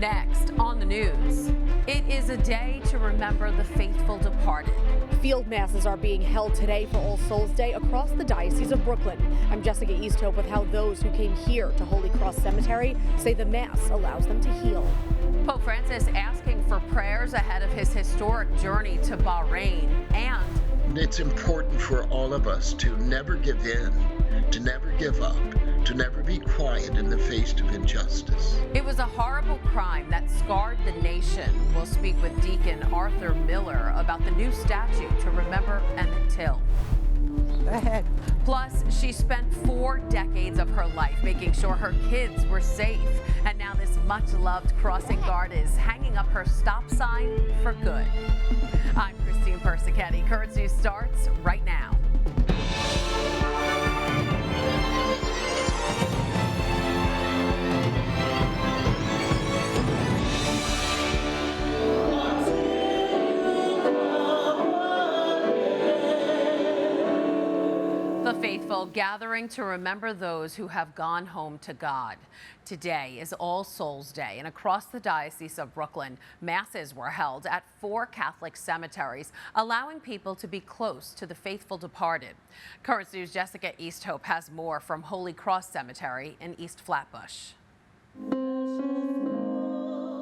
Next on the news, it is a day to remember the faithful departed. Field masses are being held today for All Souls Day across the Diocese of Brooklyn. I'm Jessica Easthope with how those who came here to Holy Cross Cemetery say the Mass allows them to heal. Pope Francis asking for prayers ahead of his historic journey to Bahrain, and it's important for all of us to never give in, to never give up, to never be quiet in the face of injustice. It was a horrible crime that scarred the nation. We'll speak with Deacon Arthur Miller about the new statue to remember Emmett Till. Go ahead. Plus, she spent 4 decades of her life making sure her kids were safe. And now this much-loved crossing guard is hanging up her stop sign for good. I'm Christine Persichetti. Currents News starts right now. The faithful gathering to remember those who have gone home to God. Today is All Souls Day, and across the Diocese of Brooklyn, masses were held at 4 Catholic cemeteries, allowing people to be close to the faithful departed. Currents News' Jessica Easthope has more from Holy Cross Cemetery in East Flatbush.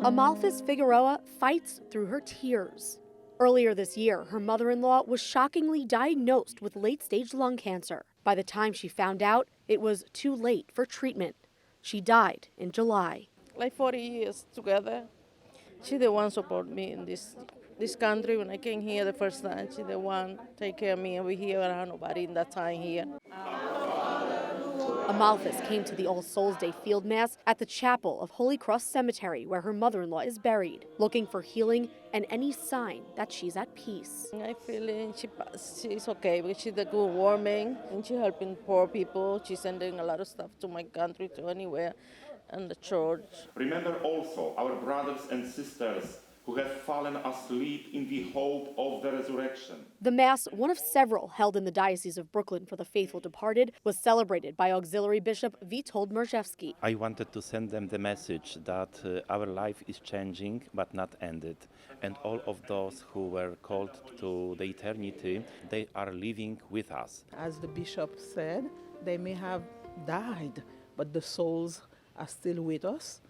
Amalphus Figueroa fights through her tears. Earlier this year, her mother-in-law was shockingly diagnosed with late-stage lung cancer. By the time she found out, it was too late for treatment. She died in July. Like 40 years together. She the one support me in this country. When I came here the first time, she the one take care of me over here. I don't have nobody in that time here. Amalphus came to the All Souls Day field mass at the chapel of Holy Cross Cemetery, where her mother-in-law is buried, looking for healing and any sign that she's at peace. I feel she's okay, because she's a good woman, and she's helping poor people. She's sending a lot of stuff to my country, to anywhere, and the church. Remember also our brothers and sisters who have fallen asleep in the hope of the resurrection. The Mass, one of several held in the Diocese of Brooklyn for the faithful departed, was celebrated by Auxiliary Bishop Witold Mierzejewski. I wanted to send them the message that our life is changing but not ended. And all of those who were called to the eternity, they are living with us. As the bishop said, they may have died, but the souls are still with us.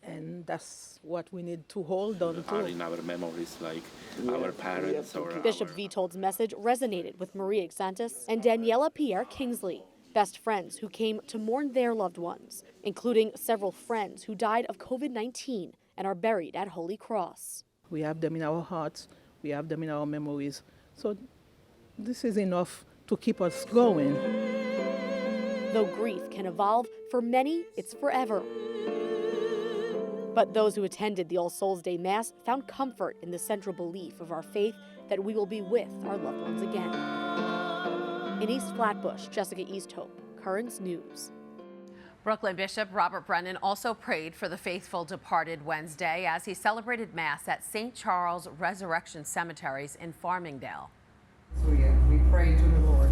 And that's what we need to hold on to. Are in our memories, like our parents or Bishop Witold's message resonated with Maria Xantis and Daniela Pierre Kingsley, best friends who came to mourn their loved ones, including several friends who died of COVID-19 and are buried at Holy Cross. We have them in our hearts, we have them in our memories. So this is enough to keep us going. Though grief can evolve, for many it's forever. But those who attended the All Souls Day Mass found comfort in the central belief of our faith that we will be with our loved ones again. In East Flatbush, Jessica Easthope, Currents News. Brooklyn Bishop Robert Brennan also prayed for the faithful departed Wednesday as he celebrated Mass at St. Charles Resurrection Cemeteries in Farmingdale. So we pray to the Lord.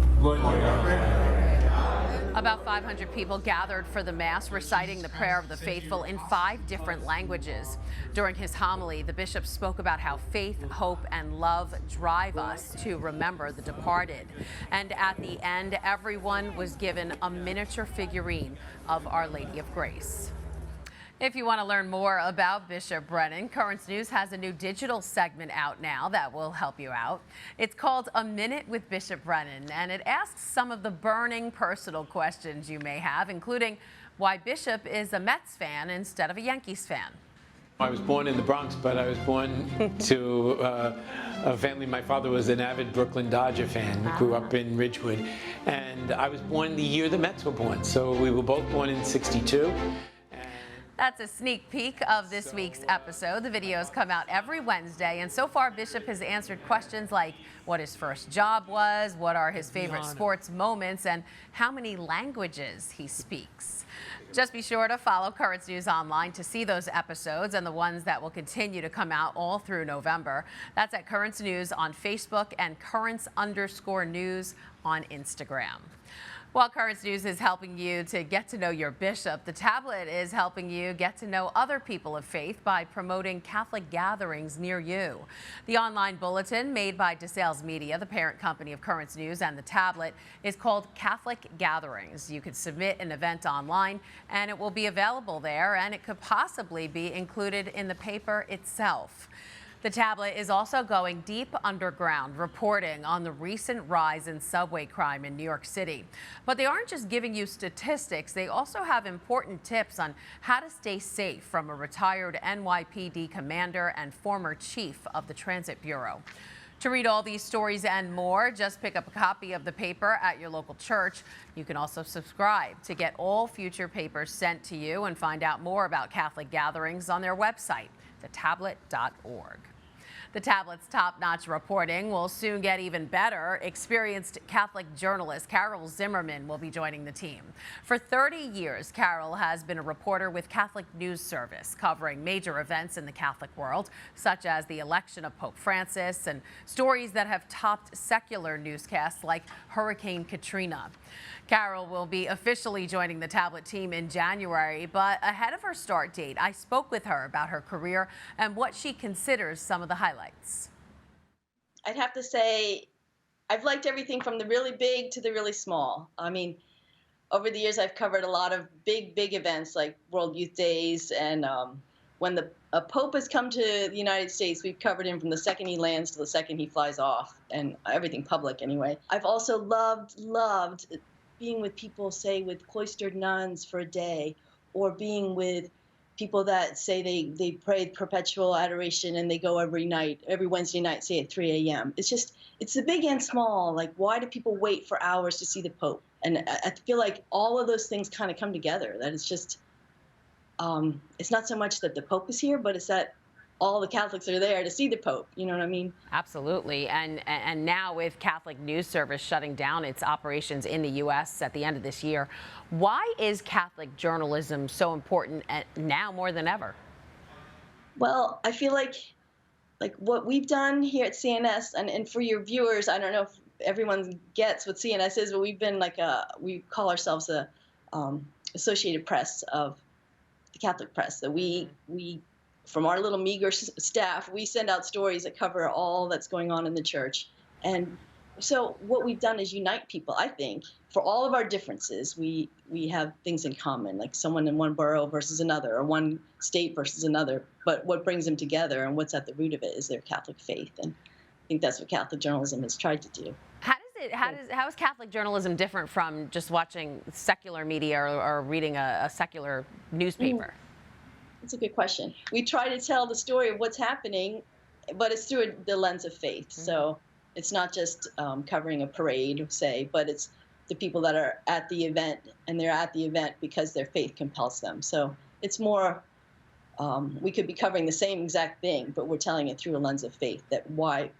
About 500 people gathered for the Mass, reciting the prayer of the faithful in 5 different languages. During his homily, the bishop spoke about how faith, hope, and love drive us to remember the departed. And at the end, everyone was given a miniature figurine of Our Lady of Grace. If you want to learn more about Bishop Brennan, Currents News has a new digital segment out now that will help you out. It's called A Minute with Bishop Brennan, and it asks some of the burning personal questions you may have, including why Bishop is a Mets fan instead of a Yankees fan. I was born in the Bronx, but I was born to a family. My father was an avid Brooklyn Dodger fan, grew up in Ridgewood, and I was born the year the Mets were born. So we were both born in '62. That's a sneak peek of this week's episode. The videos come out every Wednesday, and so far Bishop has answered questions like what his first job was, what are his favorite sports moments, and how many languages he speaks. Just be sure to follow Currents News online to see those episodes and the ones that will continue to come out all through November. That's at Currents News on Facebook and Currents_News on Instagram. While Currents News is helping you to get to know your bishop, the tablet is helping you get to know other people of faith by promoting Catholic gatherings near you. The online bulletin made by DeSales Media, the parent company of Currents News, and the tablet is called Catholic Gatherings. You can submit an event online and it will be available there, and it could possibly be included in the paper itself. The tablet is also going deep underground, reporting on the recent rise in subway crime in New York City. But they aren't just giving you statistics, they also have important tips on how to stay safe from a retired NYPD commander and former chief of the Transit Bureau. To read all these stories and more, just pick up a copy of the paper at your local church. You can also subscribe to get all future papers sent to you and find out more about Catholic gatherings on their website, thetablet.org. The tablet's top-notch reporting will soon get even better. Experienced Catholic journalist Carol Zimmerman will be joining the team. For 30 years, Carol has been a reporter with Catholic News Service, covering major events in the Catholic world, such as the election of Pope Francis and stories that have topped secular newscasts like Hurricane Katrina. Carol will be officially joining the tablet team in January, but ahead of her start date, I spoke with her about her career and what she considers some of the highlights. I'd have to say I've liked everything from the really big to the really small. I mean, over the years, I've covered a lot of big events like World Youth Days, and when a Pope has come to the United States, we've covered him from the second he lands to the second he flies off, and everything public anyway. I've also loved being with people, say, with cloistered nuns for a day, or being with people that say they pray perpetual adoration and they go every Wednesday night, say at 3 a.m. It's the big and small. Like, why do people wait for hours to see the Pope? And I feel like all of those things kind of come together, that it's just, it's not so much that the Pope is here, but it's that all the Catholics are there to see the Pope. You know what I mean? Absolutely. And now with Catholic News Service shutting down its operations in the U.S. at the end of this year, why is Catholic journalism so important now more than ever? Well, I feel like what we've done here at CNS, and for your viewers, I don't know if everyone gets what CNS is, but we've been we call ourselves a Associated Press of the Catholic press. So we from our little meager staff, we send out stories that cover all that's going on in the church. And so what we've done is unite people, I think. For all of our differences, we have things in common, like someone in one borough versus another, or one state versus another. But what brings them together and what's at the root of it is their Catholic faith. And I think that's what Catholic journalism has tried to do. How is Catholic journalism different from just watching secular media or reading a secular newspaper? That's a good question. We try to tell the story of what's happening, but it's through the lens of faith. Mm-hmm. So it's not just covering a parade, say, but it's the people that are at the event, and they're at the event because their faith compels them. So it's more, we could be covering the same exact thing, but we're telling it through a lens of faith, that why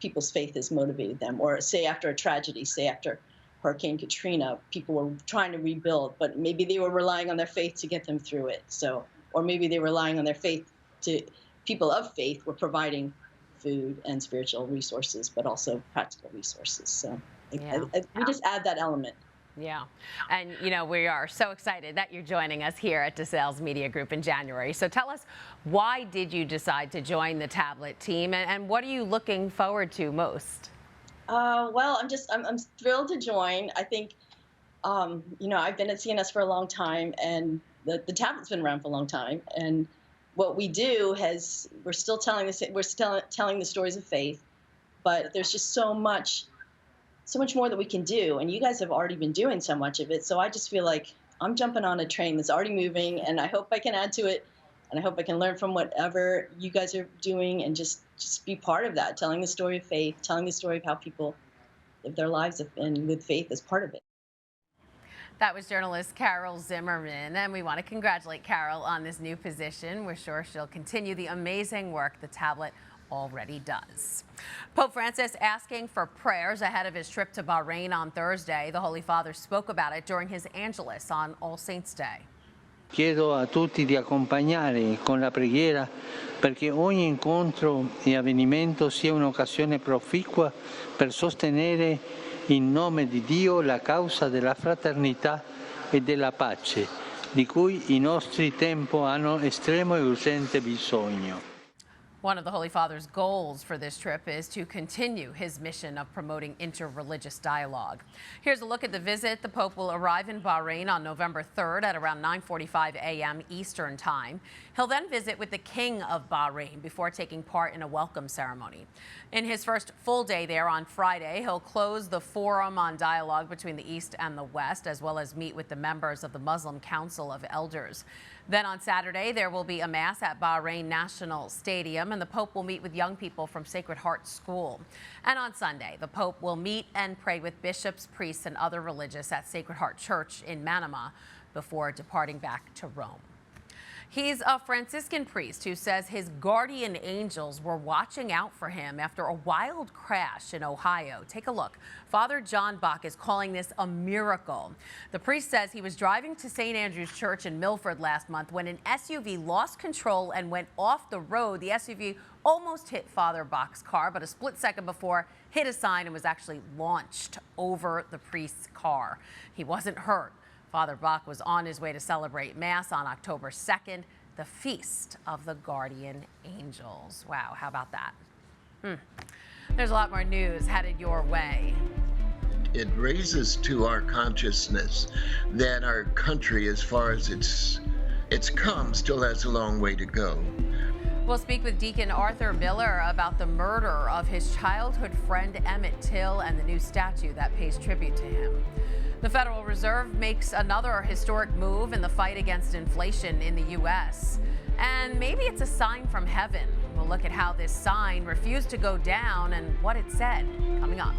people's faith has motivated them. Or say after a tragedy, say after Hurricane Katrina, people were trying to rebuild, but maybe they were relying on their faith to get them through it. So, or maybe they were relying on their faith to, people of faith were providing food and spiritual resources, but also practical resources. So we just add that element. Yeah. And, you know, we are so excited that you're joining us here at DeSales Media Group in January. So tell us, why did you decide to join the tablet team, and what are you looking forward to most? Well, I'm thrilled to join. I think, you know, I've been at CNS for a long time, and the tablet's been around for a long time. And what we do we're still telling the stories of faith, but there's just so much more that we can do. And you guys have already been doing so much of it. So I just feel like I'm jumping on a train that's already moving, and I hope I can add to it. And I hope I can learn from whatever you guys are doing and just be part of that, telling the story of faith, telling the story of how people live their lives and with faith as part of it. That was journalist Carol Zimmerman, and we want to congratulate Carol on this new position. We're sure she'll continue the amazing work the tablet already does. Pope Francis asking for prayers ahead of his trip to Bahrain on Thursday. The Holy Father spoke about it during his Angelus on All Saints' Day. Chiedo a tutti di accompagnare con la preghiera perché ogni incontro e avvenimento sia un'occasione proficua per sostenere in nome di Dio la causa della fraternità e della pace, di cui i nostri tempi hanno estremo e urgente bisogno. One of the Holy Father's goals for this trip is to continue his mission of promoting interreligious dialogue. Here's a look at the visit. The Pope will arrive in Bahrain on November 3rd at around 9:45 a.m. Eastern Time. He'll then visit with the King of Bahrain before taking part in a welcome ceremony. In his first full day there on Friday, he'll close the Forum on Dialogue between the East and the West, as well as meet with the members of the Muslim Council of Elders. Then on Saturday, there will be a Mass at Bahrain National Stadium, and the Pope will meet with young people from Sacred Heart School. And on Sunday, the Pope will meet and pray with bishops, priests, and other religious at Sacred Heart Church in Manama before departing back to Rome. He's a Franciscan priest who says his guardian angels were watching out for him after a wild crash in Ohio. Take a look. Father John Bach is calling this a miracle. The priest says he was driving to St. Andrew's Church in Milford last month when an SUV lost control and went off the road. The SUV almost hit Father Bach's car, but a split second before hit a sign and was actually launched over the priest's car. He wasn't hurt. Father Bach was on his way to celebrate Mass on October 2nd, the Feast of the Guardian Angels. Wow, how about that? There's a lot more news headed your way. It raises to our consciousness that our country, as far as it's come, still has a long way to go. We'll speak with Deacon Arthur Miller about the murder of his childhood friend Emmett Till and the new statue that pays tribute to him. The Federal Reserve makes another historic move in the fight against inflation in the U.S. And maybe it's a sign from heaven. We'll look at how this sign refused to go down and what it said coming up.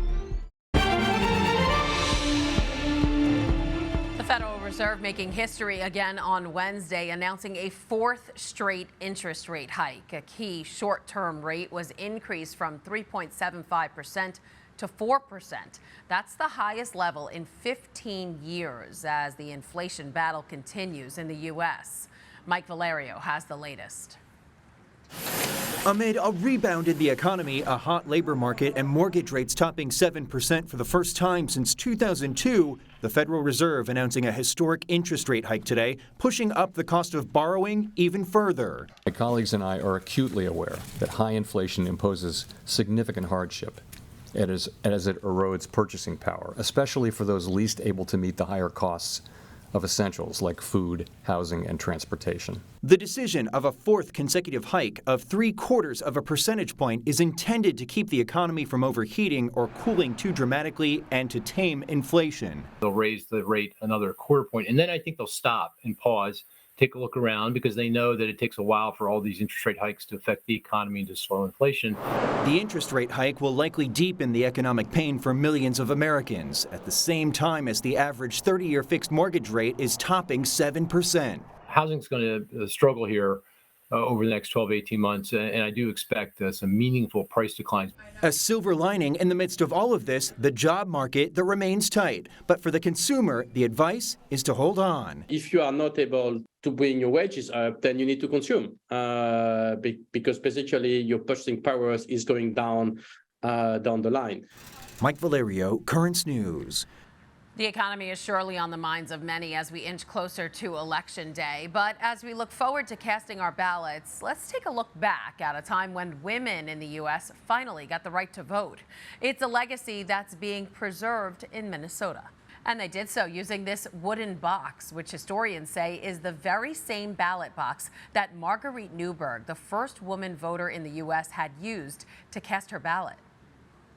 The Federal Reserve making history again on Wednesday, announcing a fourth straight interest rate hike. A key short-term rate was increased from 3.75% to 4%. That's the highest level in 15 years as the inflation battle continues in the U.S. Mike Valerio has the latest. Amid a rebound in the economy, a hot labor market, and mortgage rates topping 7% for the first time since 2002, the Federal Reserve announcing a historic interest rate hike today, pushing up the cost of borrowing even further. My colleagues and I are acutely aware that high inflation imposes significant hardship as it erodes purchasing power, especially for those least able to meet the higher costs of essentials like food, housing, and transportation. The decision of a fourth consecutive hike of 0.75 percentage point is intended to keep the economy from overheating or cooling too dramatically and to tame inflation. They'll raise the rate another 0.25 point, and then I think they'll stop and pause, take a look around, because they know that it takes a while for all these interest rate hikes to affect the economy and to slow inflation. The interest rate hike will likely deepen the economic pain for millions of Americans at the same time as the average 30-year fixed mortgage rate is topping 7%. Housing's going to struggle here over the next 12 to 18 months, and I do expect some meaningful price declines. A silver lining in the midst of all of this, the job market that remains tight. But for the consumer, the advice is to hold on. If you are not able to bring your wages up, then you need to consume because basically your purchasing power is going down the line. Mike Valerio, Currents News. The economy is surely on the minds of many as we inch closer to Election Day. But as we look forward to casting our ballots, let's take a look back at a time when women in the U.S. finally got the right to vote. It's a legacy that's being preserved in Minnesota. And they did so using this wooden box, which historians say is the very same ballot box that Marguerite Newberg, the first woman voter in the U.S., had used to cast her ballot.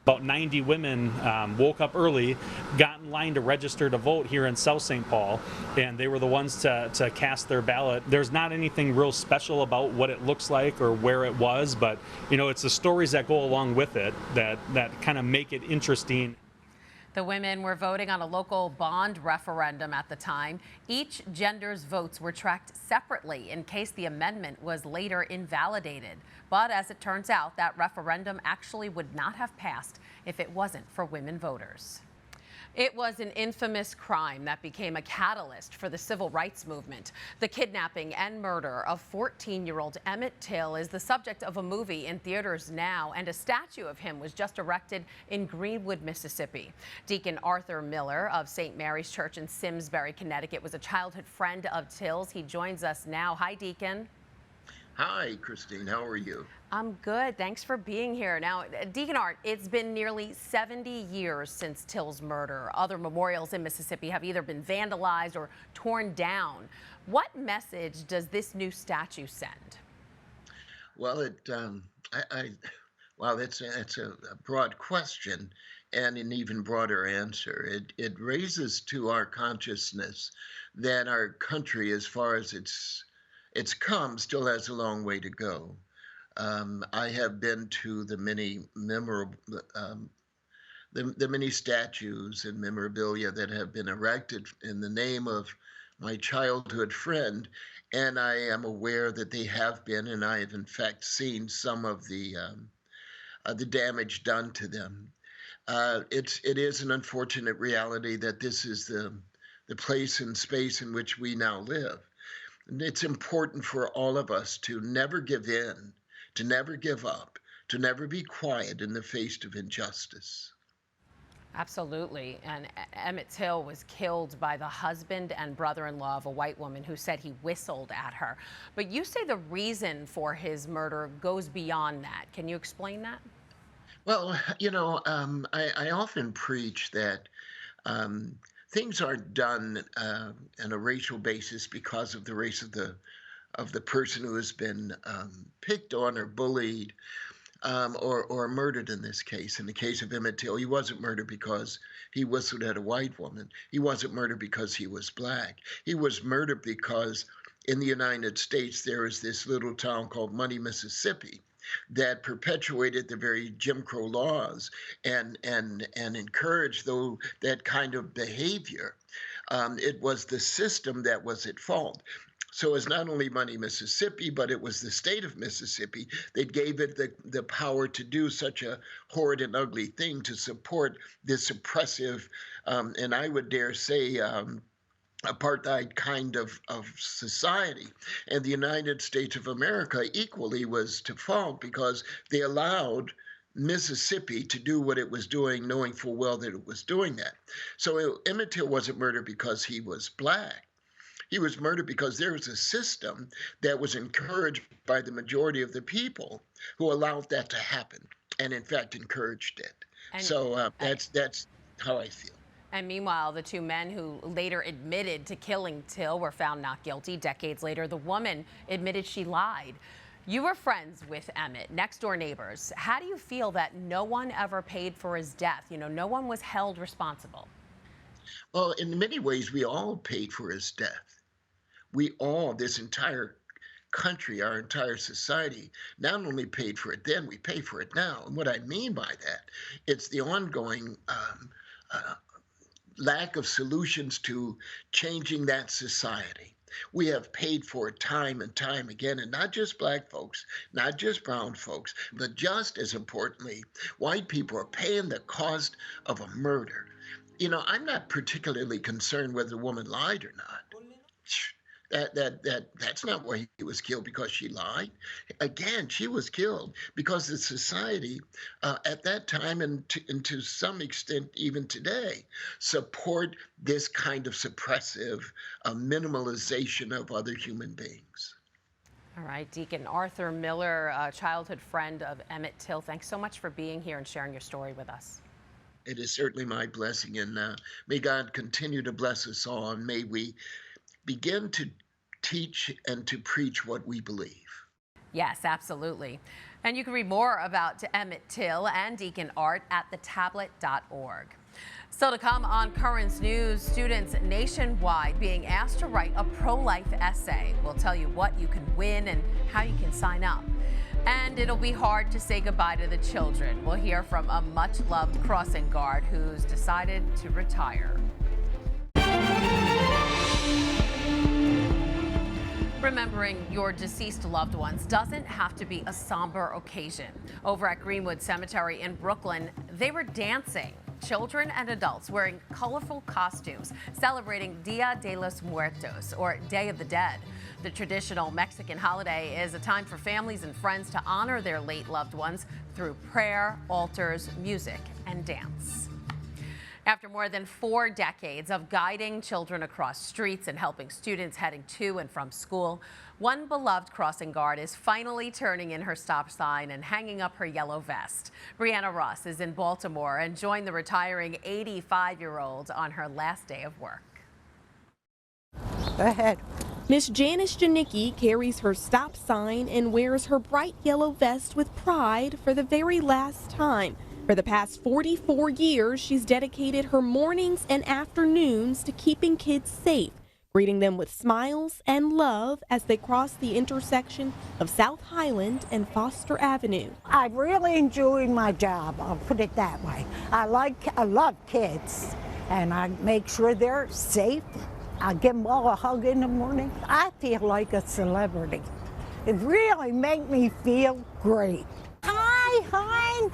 About 90 women woke up early, got in line to register to vote here in South St. Paul, and they were the ones to cast their ballot. There's not anything real special about what it looks like or where it was, but it's the stories that go along with it that kind of make it interesting. The women were voting on a local bond referendum at the time. Each gender's votes were tracked separately in case the amendment was later invalidated. But as it turns out, that referendum actually would not have passed if it wasn't for women voters. It was an infamous crime that became a catalyst for the civil rights movement. The kidnapping and murder of 14-year-old Emmett Till is the subject of a movie in theaters now, and a statue of him was just erected in Greenwood, Mississippi. Deacon Arthur Miller of St. Mary's Church in Simsbury, Connecticut, was a childhood friend of Till's. He joins us now. Hi, Deacon. Hi, Christine. How are you? I'm good. Thanks for being here. Now, Deacon Art, it's been nearly 70 years since Till's murder. Other memorials in Mississippi have either been vandalized or torn down. What message does this new statue send? Well, it's a broad question and an even broader answer. It raises to our consciousness that our country, as far as it's come, still has a long way to go. I have been to the many memorable, the many statues and memorabilia that have been erected in the name of my childhood friend, and I am aware that they have been, and I have in fact seen some of the damage done to them. It is an unfortunate reality that this is the place and space in which we now live. It's important for all of us to never give in, to never give up, to never be quiet in the face of injustice. Absolutely. And Emmett Till was killed by the husband and brother-in-law of a white woman who said he whistled at her. But you say the reason for his murder goes beyond that. Can you explain that? Well, I often preach that things aren't done on a racial basis because of the race of the person who has been picked on or bullied or murdered in this case. In the case of Emmett Till, he wasn't murdered because he whistled at a white woman. He wasn't murdered because he was black. He was murdered because in the United States there is this little town called Money, Mississippi, that perpetuated the very Jim Crow laws and encouraged that kind of behavior. It was the system that was at fault. So it's not only Money, Mississippi, but it was the state of Mississippi that gave it the power to do such a horrid and ugly thing, to support this oppressive, and I would dare say, apartheid kind of society. And the United States of America equally was to fault because they allowed Mississippi to do what it was doing, knowing full well that it was doing that. So Emmett Till wasn't murdered because he was black. He was murdered because there was a system that was encouraged by the majority of the people who allowed that to happen, and in fact encouraged it. That's how I feel. And meanwhile, the two men who later admitted to killing Till were found not guilty. Decades later, the woman admitted she lied. You were friends with Emmett, next-door neighbors. How do you feel that no one ever paid for his death? No one was held responsible. Well, in many ways, we all paid for his death. We all, this entire country, our entire society, not only paid for it then, we pay for it now. And what I mean by that, it's the ongoing lack of solutions to changing that society. We have paid for it time and time again, and not just black folks, not just brown folks, but just as importantly, white people are paying the cost of a murder. I'm not particularly concerned whether the woman lied or not. That's not why he was killed, because she lied. Again, she was killed because the society at that time, and to some extent even today, support this kind of suppressive minimalization of other human beings. All right, Deacon Arthur Miller, a childhood friend of Emmett Till, thanks so much for being here and sharing your story with us. It is certainly my blessing, and may God continue to bless us all, and may we begin to teach and to preach what we believe. Yes, absolutely. And you can read more about Emmett Till and Deacon Art at thetablet.org. Still to come on Currents News, students nationwide being asked to write a pro-life essay. We'll tell you what you can win and how you can sign up. And it'll be hard to say goodbye to the children. We'll hear from a much-loved crossing guard who's decided to retire. Remembering your deceased loved ones doesn't have to be a somber occasion. Over at Greenwood Cemetery in Brooklyn, they were dancing children and adults wearing colorful costumes celebrating Dia de los Muertos, or Day of the Dead. The traditional Mexican holiday is a time for families and friends to honor their late loved ones through prayer, altars, music, and dance. After more than 4 decades of guiding children across streets and helping students heading to and from school, one beloved crossing guard is finally turning in her stop sign and hanging up her yellow vest. Brianna Ross is in Baltimore and joined the retiring 85-year-old on her last day of work. Go ahead. Miss Janice Janicki carries her stop sign and wears her bright yellow vest with pride for the very last time. For the past 44 years, she's dedicated her mornings and afternoons to keeping kids safe, greeting them with smiles and love as they cross the intersection of South Highland and Foster Avenue. I really enjoy my job, I'll put it that way. I love kids, and I make sure they're safe. I give them all a hug in the morning. I feel like a celebrity. It really makes me feel great. Hi, hon.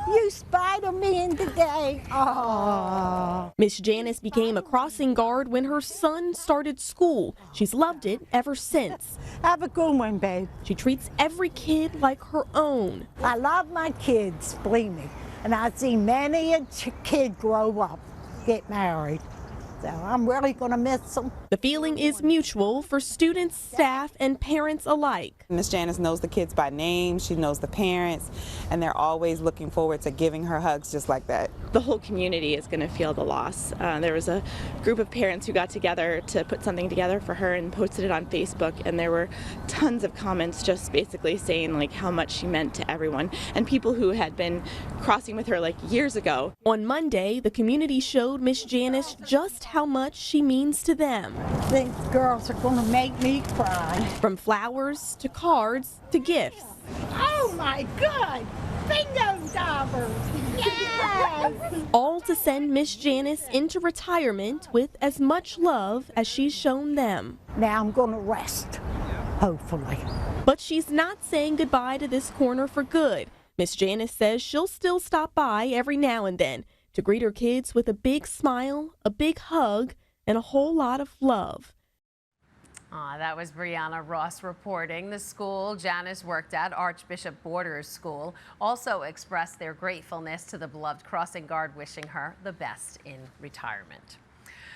You spied on me in the day. Aww. Miss Janice became a crossing guard when her son started school. She's loved it ever since. Have a good one, babe. She treats every kid like her own. I love my kids, believe me. And I've seen many a kid grow up, get married. So I'm really going to miss them. The feeling is mutual for students, staff, and parents alike. Miss Janice knows the kids by name, she knows the parents, and they're always looking forward to giving her hugs just like that. The whole community is going to feel the loss. There was a group of parents who got together to put something together for her and posted it on Facebook, and there were tons of comments just basically saying like how much she meant to everyone, and people who had been crossing with her like years ago. On Monday, the community showed Miss Janice just how much she means to them. These girls are going to make me cry. From flowers to cards to gifts. Oh my God! Bingo daubers! Yes! All to send Miss Janice into retirement with as much love as she's shown them. Now I'm going to rest, hopefully. But she's not saying goodbye to this corner for good. Miss Janice says she'll still stop by every now and then to greet her kids with a big smile, a big hug, and a whole lot of love. That was Brianna Ross reporting. The school Janice worked at, Archbishop Borders School, also expressed their gratefulness to the beloved crossing guard, wishing her the best in retirement.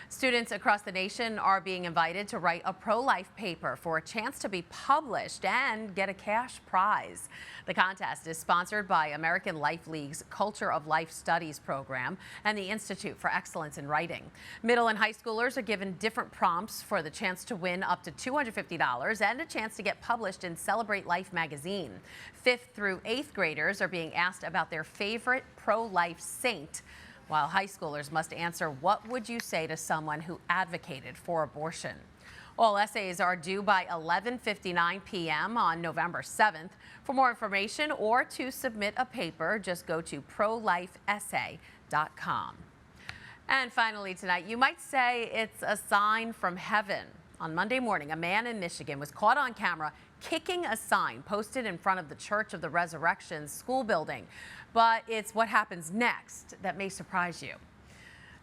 Students across the nation are being invited to write a pro-life paper for a chance to be published and get a cash prize. The contest is sponsored by American Life League's Culture of Life Studies program and the Institute for Excellence in Writing. Middle and high schoolers are given different prompts for the chance to win up to $250 and a chance to get published in Celebrate Life magazine. 5th through 8th graders are being asked about their favorite pro-life saint, while high schoolers must answer, what would you say to someone who advocated for abortion? All essays are due by 11:59 p.m. on November 7th. For more information or to submit a paper, just go to prolifeessay.com. And finally tonight, you might say it's a sign from heaven. On Monday morning, a man in Michigan was caught on camera kicking a sign posted in front of the Church of the Resurrection school building. But it's what happens next that may surprise you.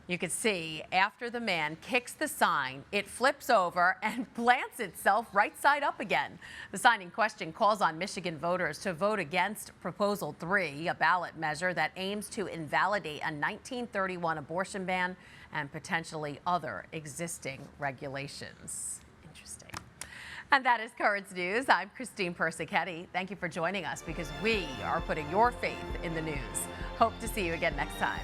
You can see after the man kicks the sign, it flips over and plants itself right side up again. The sign in question calls on Michigan voters to vote against Proposal 3, a ballot measure that aims to invalidate a 1931 abortion ban and potentially other existing regulations. Interesting. And that is Currents News. I'm Christine Persichetti. Thank you for joining us because we are putting your faith in the news. Hope to see you again next time.